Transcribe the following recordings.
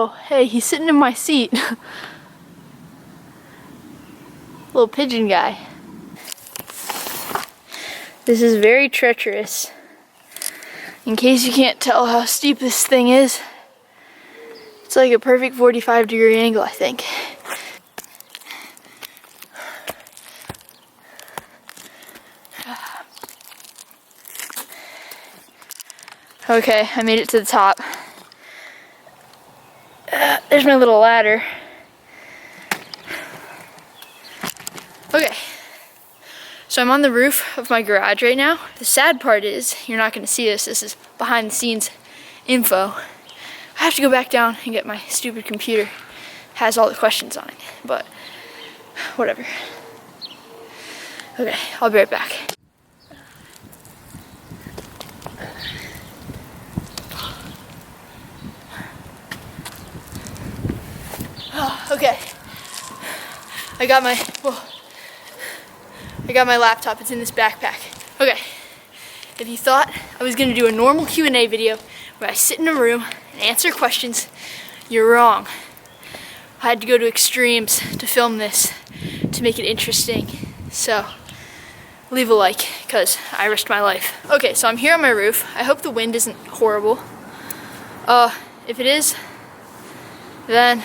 Oh, hey, he's sitting in my seat. Little pigeon guy. This is very treacherous. In case you can't tell how steep this thing is, it's like a perfect 45-degree angle, I think. Okay, I made it to the top. There's my little ladder. Okay, so I'm on the roof of my garage right now. The sad part is, you're not gonna see this, this is behind the scenes info. I have to go back down and get my stupid computer. It has all the questions on it, but whatever. Okay, I'll be right back. Okay, I got my laptop, it's in this backpack. Okay, if you thought I was gonna do a normal Q&A video where I sit in a room and answer questions, you're wrong. I had to go to extremes to film this to make it interesting. So, leave a like, because I risked my life. Okay, so I'm here on my roof. I hope the wind isn't horrible. If it is, then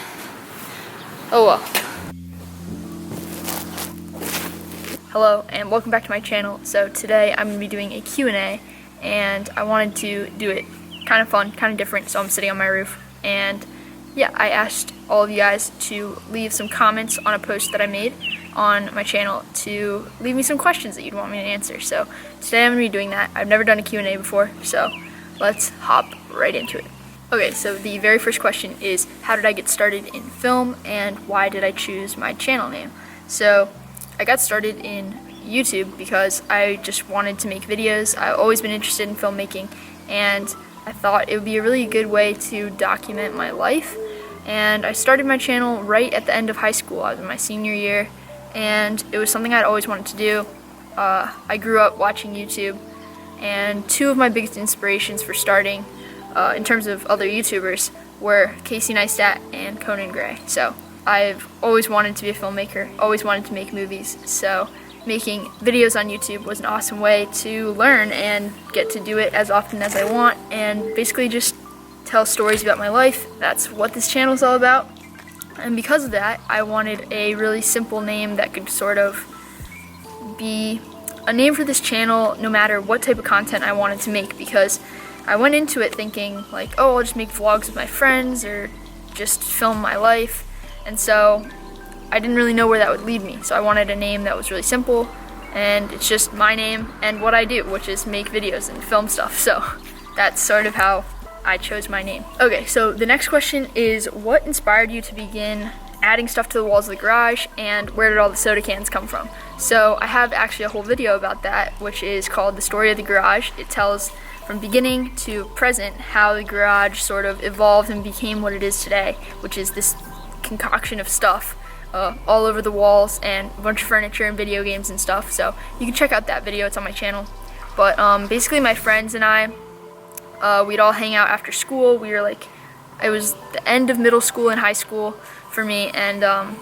oh well. Hello and welcome back to my channel. So today I'm going to be doing a Q&A and I wanted to do it kind of fun, kind of different, so I'm sitting on my roof. And yeah, I asked all of you guys to leave some comments on a post that I made on my channel to leave me some questions that you'd want me to answer. So today I'm going to be doing that. I've never done a Q&A before, so let's hop right into it. Okay, so the very first question is, how did I get started in film and why did I choose my channel name? So I got started in YouTube because I just wanted to make videos. I've always been interested in filmmaking and I thought it would be a really good way to document my life. And I started my channel right at the end of high school. I was in my senior year and it was something I'd always wanted to do. I grew up watching YouTube, and two of my biggest inspirations for starting in terms of other YouTubers were Casey Neistat and Conan Gray. So I've always wanted to be a filmmaker, always wanted to make movies, so making videos on YouTube was an awesome way to learn and get to do it as often as I want and basically just tell stories about my life. That's what this channel is all about. And because of that, I wanted a really simple name that could sort of be a name for this channel no matter what type of content I wanted to make, because I went into it thinking like, oh, I'll just make vlogs with my friends or just film my life. And so I didn't really know where that would lead me. So I wanted a name that was really simple and it's just my name and what I do, which is make videos and film stuff. So that's sort of how I chose my name. Okay, so the next question is, what inspired you to begin adding stuff to the walls of the garage and where did all the soda cans come from? So I have actually a whole video about that, which is called The Story of the Garage. It tells from beginning to present how the garage sort of evolved and became what it is today, which is this concoction of stuff all over the walls and a bunch of furniture and video games and stuff. So you can check out that video, it's on my channel. But basically my friends and I, we'd all hang out after school. We were like, it was the end of middle school and high school for me, and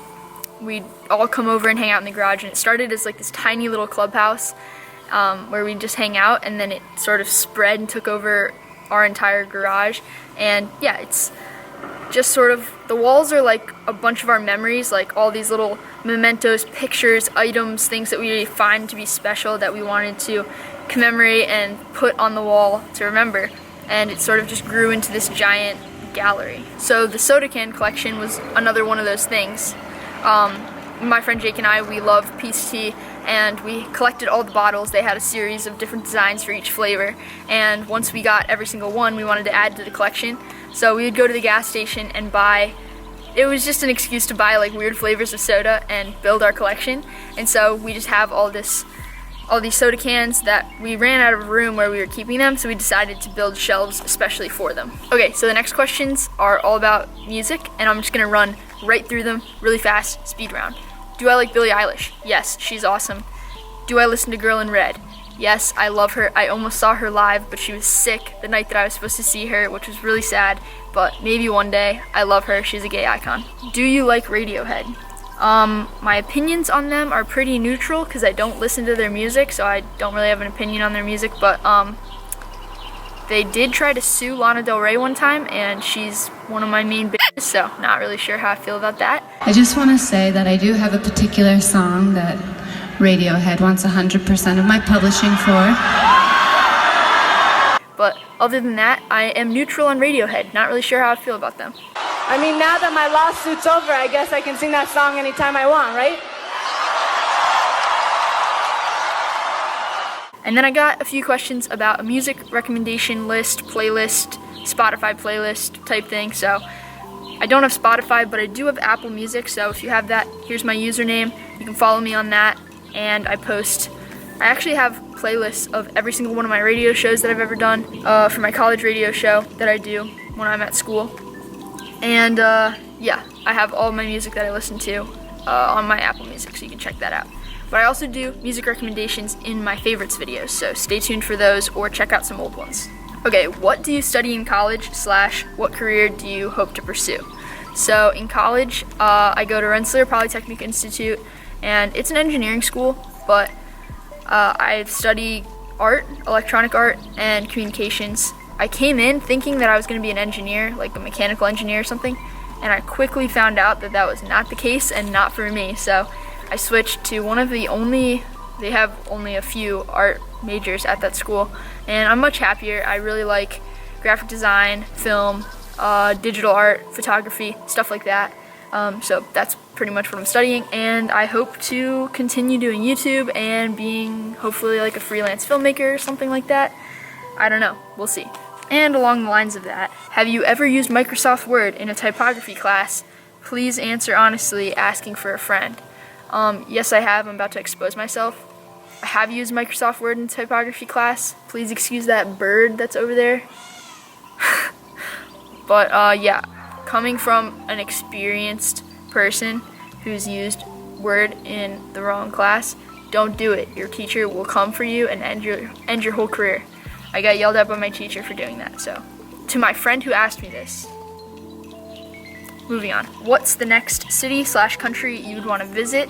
we'd all come over and hang out in the garage, and it started as like this tiny little clubhouse where we'd just hang out, and then it sort of spread and took over our entire garage. And yeah, it's just sort of, the walls are like a bunch of our memories, like all these little mementos, pictures, items, things that we find to be special that we wanted to commemorate and put on the wall to remember. And it sort of just grew into this giant gallery. So the soda can collection was another one of those things. My friend Jake and I, we love Peace Tea, and we collected all the bottles. They had a series of different designs for each flavor, and once we got every single one, we wanted to add to the collection. So we would go to the gas station and buy, it was just an excuse to buy like weird flavors of soda and build our collection. And so we just have all these soda cans that we ran out of room where we were keeping them, so we decided to build shelves especially for them. Okay, so the next questions are all about music, and I'm just gonna run right through them really fast, speed round. Do I like Billie Eilish? Yes, she's awesome. Do I listen to Girl in Red? Yes, I love her. I almost saw her live, but she was sick the night that I was supposed to see her, which was really sad, but maybe one day. I love her. She's a gay icon. Do you like Radiohead? My opinions on them are pretty neutral because I don't listen to their music, so I don't really have an opinion on their music, but they did try to sue Lana Del Rey one time, and she's one of my main bitches, so not really sure how I feel about that. I just want to say that I do have a particular song that Radiohead wants 100% of my publishing for. But other than that, I am neutral on Radiohead. Not really sure how I feel about them. I mean, now that my lawsuit's over, I guess I can sing that song anytime I want, right? And then I got a few questions about a music recommendation list, playlist, Spotify playlist type thing. So I don't have Spotify, but I do have Apple Music. So if you have that, here's my username. You can follow me on that. And I actually have playlists of every single one of my radio shows that I've ever done for my college radio show that I do when I'm at school. And yeah, I have all my music that I listen to on my Apple Music, so you can check that out. But I also do music recommendations in my favorites videos, so stay tuned for those or check out some old ones. Okay, what do you study in college / what career do you hope to pursue? So in college, I go to Rensselaer Polytechnic Institute, and it's an engineering school, but I study art, electronic art, and communications. I came in thinking that I was going to be an engineer, like a mechanical engineer or something, and I quickly found out that that was not the case and not for me, so I switched to one of the they have only a few art majors at that school, and I'm much happier. I really like graphic design, film, digital art, photography, stuff like that. So that's pretty much what I'm studying, and I hope to continue doing YouTube and being hopefully like a freelance filmmaker or something like that. I don't know, we'll see. And along the lines of that, have you ever used Microsoft Word in a typography class? Please answer honestly, asking for a friend. Yes, I have. I'm about to expose myself. I have used Microsoft Word in typography class. Please excuse that bird that's over there. But yeah, coming from an experienced person who's used Word in the wrong class, don't do it. Your teacher will come for you and end your whole career. I got yelled at by my teacher for doing that. So, to my friend who asked me this. Moving on. What's the next city / country you'd want to visit?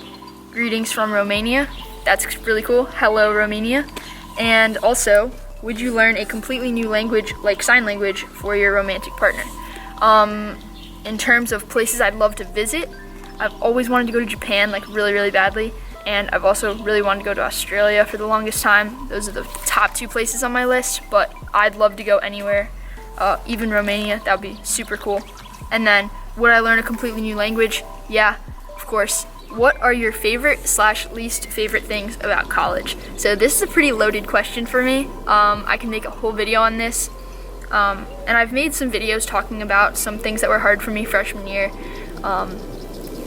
Greetings from Romania. That's really cool. Hello, Romania. And also, would you learn a completely new language like sign language for your romantic partner? In terms of places I'd love to visit, I've always wanted to go to Japan, like really, really badly. And I've also really wanted to go to Australia for the longest time. Those are the top 2 places on my list, but I'd love to go anywhere, even Romania. That would be super cool. And then, would I learn a completely new language? Yeah, of course. What are your favorite / least favorite things about college? So this is a pretty loaded question for me. I can make a whole video on this. And I've made some videos talking about some things that were hard for me freshman year.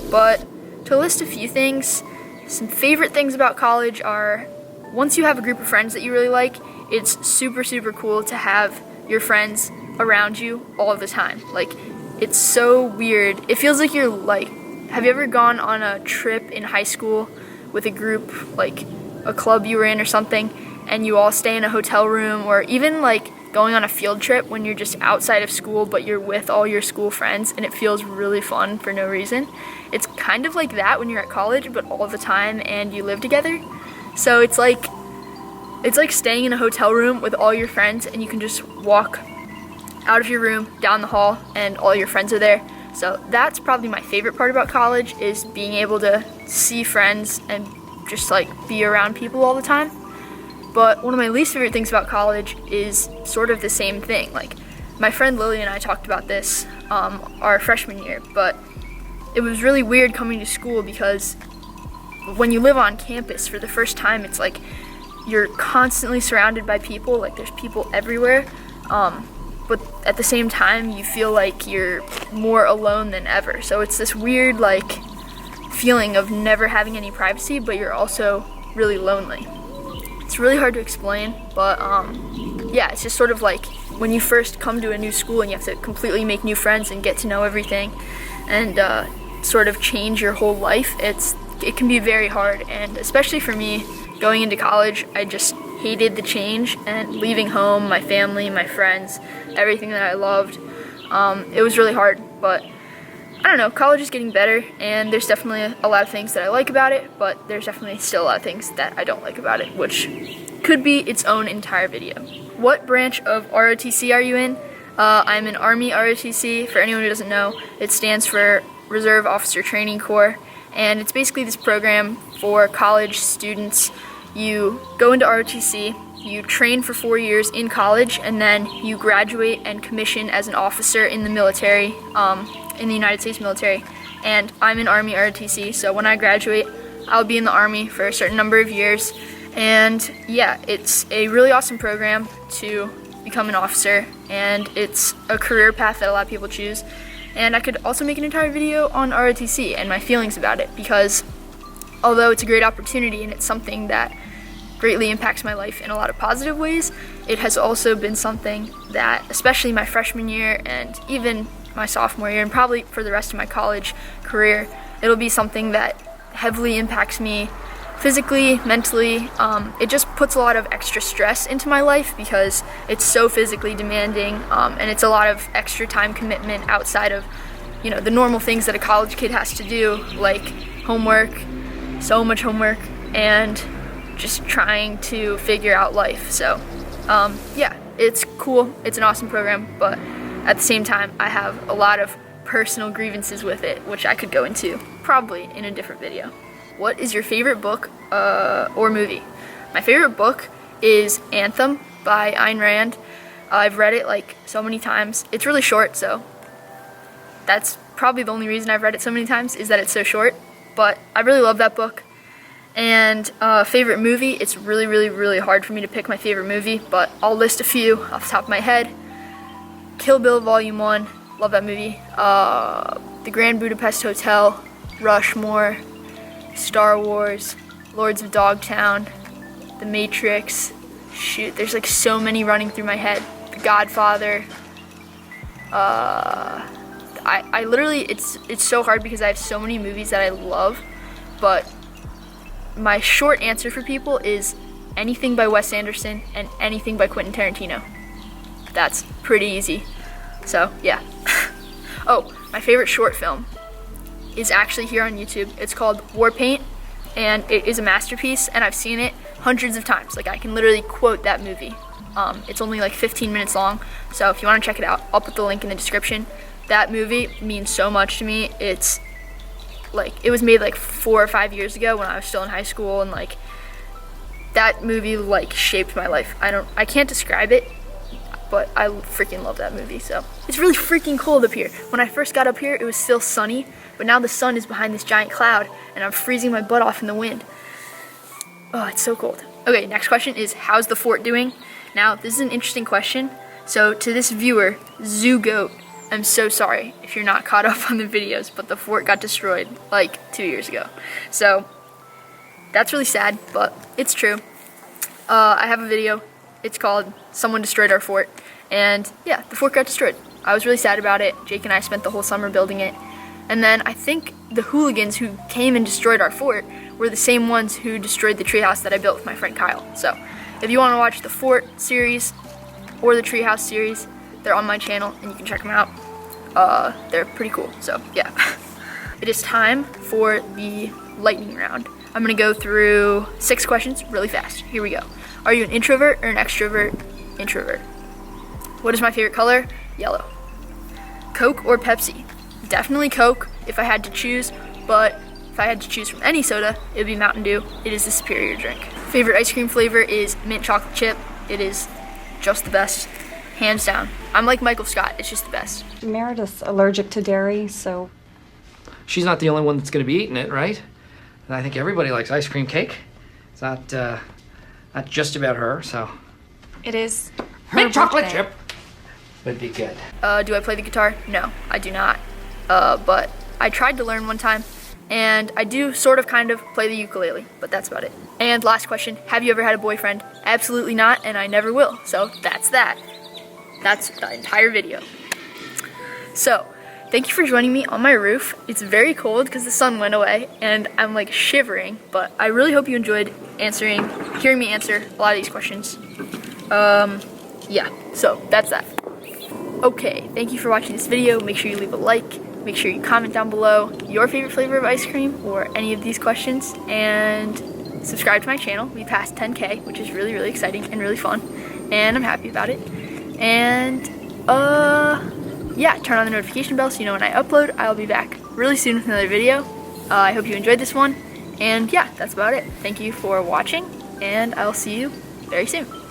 But to list a few things, some favorite things about college are, once you have a group of friends that you really like, it's super, super cool to have your friends around you all the time. Like, it's so weird. It feels like you're like, have you ever gone on a trip in high school with a group, like a club you were in or something, and you all stay in a hotel room, or even like going on a field trip when you're just outside of school but you're with all your school friends and it feels really fun for no reason? It's kind of like that when you're at college, but all the time, and you live together. So it's like staying in a hotel room with all your friends, and you can just walk out of your room, down the hall, and all your friends are there. So that's probably my favorite part about college, is being able to see friends and just like be around people all the time. But one of my least favorite things about college is sort of the same thing. Like, my friend Lily and I talked about this our freshman year, but it was really weird coming to school because when you live on campus for the first time, it's like you're constantly surrounded by people, like there's people everywhere. But at the same time, you feel like you're more alone than ever. So it's this weird, like, feeling of never having any privacy, but you're also really lonely. It's really hard to explain, but yeah, it's just sort of like when you first come to a new school and you have to completely make new friends and get to know everything and sort of change your whole life. It can be very hard, and especially for me, going into college, I just hated the change and leaving home, my family, my friends, everything that I loved. It was really hard, but I don't know, college is getting better, and there's definitely a lot of things that I like about it, but there's definitely still a lot of things that I don't like about it, which could be its own entire video. What branch of ROTC are you in? I'm in Army ROTC. For anyone who doesn't know, it stands for Reserve Officer Training Corps, and it's basically this program for college students. You go into ROTC, you train for 4 years in college, and then you graduate and commission as an officer in the military, in the United States military. And I'm in Army ROTC, so when I graduate, I'll be in the Army for a certain number of years. And yeah, it's a really awesome program to become an officer, and it's a career path that a lot of people choose. And I could also make an entire video on ROTC and my feelings about it, because although it's a great opportunity and it's something that greatly impacts my life in a lot of positive ways, it has also been something that, especially my freshman year and even my sophomore year, and probably for the rest of my college career, it'll be something that heavily impacts me physically, mentally. It just puts a lot of extra stress into my life because it's so physically demanding, and it's a lot of extra time commitment outside of, you know, the normal things that a college kid has to do, like homework, so much homework, and just trying to figure out life. So yeah, it's cool, it's an awesome program, but at the same time, I have a lot of personal grievances with it, which I could go into probably in a different video. What is your favorite book or movie? My favorite book is Anthem by Ayn Rand. I've read it like so many times. It's really short, so that's probably the only reason I've read it so many times, is that it's so short. But I really love that book. And favorite movie, it's really, really, really hard for me to pick my favorite movie, but I'll list a few off the top of my head. Kill Bill Volume 1, love that movie. The Grand Budapest Hotel, Rushmore, Star Wars, Lords of Dogtown, The Matrix. Shoot, there's like so many running through my head. The Godfather. I literally, it's so hard because I have so many movies that I love, but my short answer for people is anything by Wes Anderson and anything by Quentin Tarantino. That's pretty easy. So yeah. Oh, my favorite short film is actually here on YouTube. It's called WARPAINT, and it is a masterpiece, and I've seen it hundreds of times. Like, I can literally quote that movie. It's only like 15 minutes long, so if you want to check it out, I'll put the link in the description. That movie means so much to me. It's like, it was made like 4 or 5 years ago when I was still in high school, and like, that movie like shaped my life. I can't describe it, but I freaking love that movie. So it's really freaking cold up here. When I first got up here, it was still sunny, but now the sun is behind this giant cloud, and I'm freezing my butt off in the wind. Oh, it's so cold. Okay, next question is, how's the fort doing? Now, this is an interesting question. So to this viewer, Zoo-Goat, I'm so sorry if you're not caught up on the videos, but the fort got destroyed like 2 years ago. So that's really sad, but it's true. I have a video. It's called Someone Destroyed Our Fort. And yeah, the fort got destroyed. I was really sad about it. Jake and I spent the whole summer building it. And then I think the hooligans who came and destroyed our fort were the same ones who destroyed the treehouse that I built with my friend Kyle. So if you want to watch the fort series or the treehouse series, they're on my channel and you can check them out. They're pretty cool. So yeah. It is time for the lightning round. I'm gonna go through 6 questions really fast. Here we go. Are you an introvert or an extrovert? Introvert. What is my favorite color? Yellow. Coke or Pepsi? Definitely Coke if I had to choose, but if I had to choose from any soda, it would be Mountain Dew. It is the superior drink. Favorite ice cream flavor is mint chocolate chip. It is just the best, hands down. I'm like Michael Scott, it's just the best. Meredith's allergic to dairy, so... She's not the only one that's going to be eating it, right? And I think everybody likes ice cream cake. It's not just about her, so... It is her Mint chocolate birthday. chip would be good. Do I play the guitar? No, I do not. But I tried to learn one time, and I do sort of kind of play the ukulele, but that's about it. And last question, have you ever had a boyfriend? Absolutely not, and I never will. So that's that. That's the entire video. So, thank you for joining me on my roof. It's very cold because the sun went away and I'm like shivering, but I really hope you enjoyed hearing me answer a lot of these questions. Yeah, so that's that. Okay, thank you for watching this video. Make sure you leave a like. Make sure you comment down below your favorite flavor of ice cream or any of these questions, and subscribe to my channel. We passed 10K, which is really, really exciting and really fun, and I'm happy about it. And yeah, turn on the notification bell so you know when I upload. I'll be back really soon with another video. I hope you enjoyed this one, and yeah, that's about it. Thank you for watching, and I'll see you very soon.